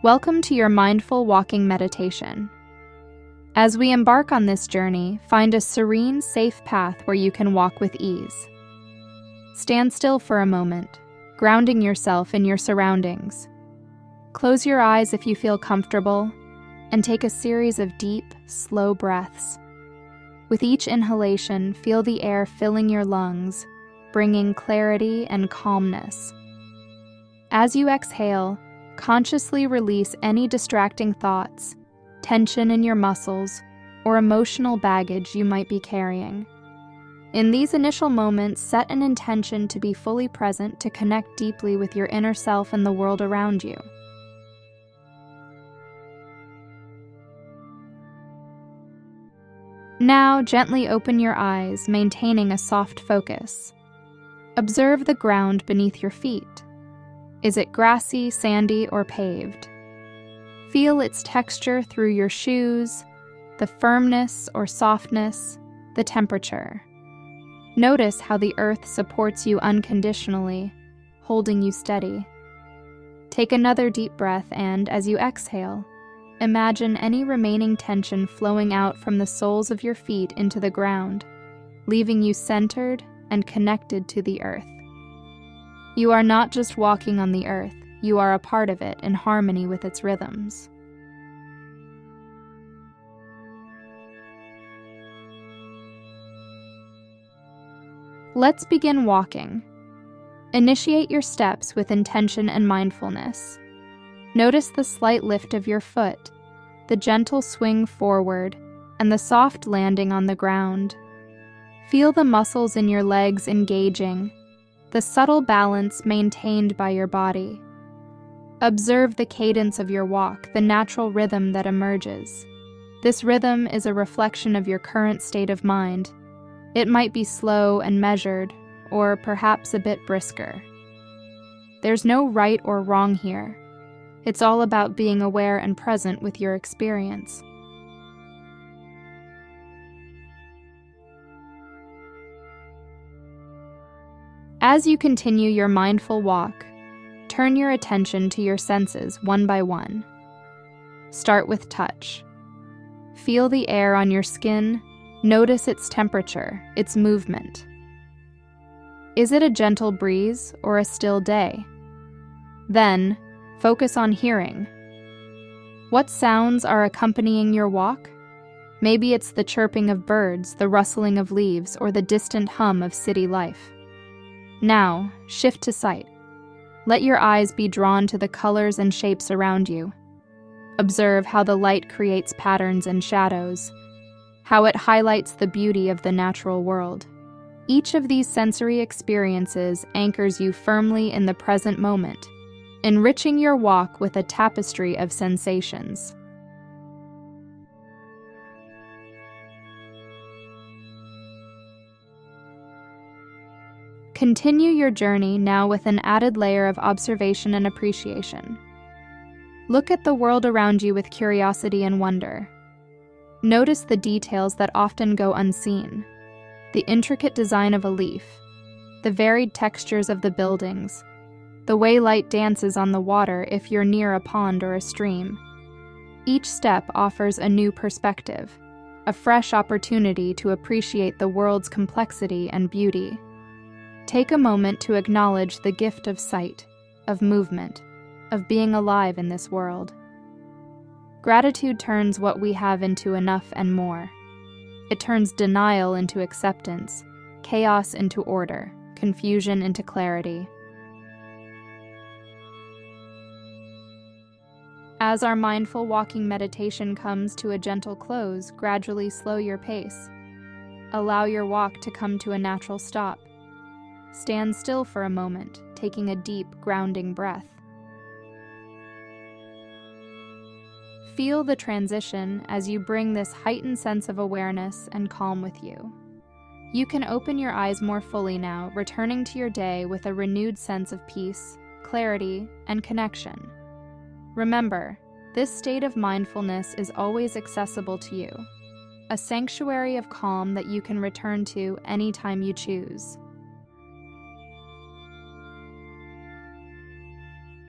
Welcome to your mindful walking meditation. As we embark on this journey, find a serene, safe path where you can walk with ease. Stand still for a moment, grounding yourself in your surroundings. Close your eyes if you feel comfortable, and take a series of deep, slow breaths. With each inhalation, feel the air filling your lungs, bringing clarity and calmness. As you exhale, consciously release any distracting thoughts, tension in your muscles, or emotional baggage you might be carrying. In these initial moments, set an intention to be fully present to connect deeply with your inner self and the world around you. Now, gently open your eyes, maintaining a soft focus. Observe the ground beneath your feet. Is it grassy, sandy, or paved? Feel its texture through your shoes, the firmness or softness, the temperature. Notice how the earth supports you unconditionally, holding you steady. Take another deep breath and, as you exhale, imagine any remaining tension flowing out from the soles of your feet into the ground, leaving you centered and connected to the earth. You are not just walking on the earth, you are a part of it in harmony with its rhythms. Let's begin walking. Initiate your steps with intention and mindfulness. Notice the slight lift of your foot, the gentle swing forward, and the soft landing on the ground. Feel the muscles in your legs engaging, the subtle balance maintained by your body. Observe the cadence of your walk, the natural rhythm that emerges. This rhythm is a reflection of your current state of mind. It might be slow and measured, or perhaps a bit brisker. There's no right or wrong here. It's all about being aware and present with your experience. As you continue your mindful walk, turn your attention to your senses one by one. Start with touch. Feel the air on your skin, notice its temperature, its movement. Is it a gentle breeze or a still day? Then, focus on hearing. What sounds are accompanying your walk? Maybe it's the chirping of birds, the rustling of leaves, or the distant hum of city life. Now, shift to sight. Let your eyes be drawn to the colors and shapes around you. Observe how the light creates patterns and shadows, how it highlights the beauty of the natural world. Each of these sensory experiences anchors you firmly in the present moment, enriching your walk with a tapestry of sensations. Continue your journey now with an added layer of observation and appreciation. Look at the world around you with curiosity and wonder. Notice the details that often go unseen, the intricate design of a leaf, the varied textures of the buildings, the way light dances on the water if you're near a pond or a stream. Each step offers a new perspective, a fresh opportunity to appreciate the world's complexity and beauty. Take a moment to acknowledge the gift of sight, of movement, of being alive in this world. Gratitude turns what we have into enough and more. It turns denial into acceptance, chaos into order, confusion into clarity. As our mindful walking meditation comes to a gentle close, gradually slow your pace. Allow your walk to come to a natural stop. Stand still for a moment, taking a deep, grounding breath. Feel the transition as you bring this heightened sense of awareness and calm with you. You can open your eyes more fully now, returning to your day with a renewed sense of peace, clarity, and connection. Remember, this state of mindfulness is always accessible to you, a sanctuary of calm that you can return to anytime you choose.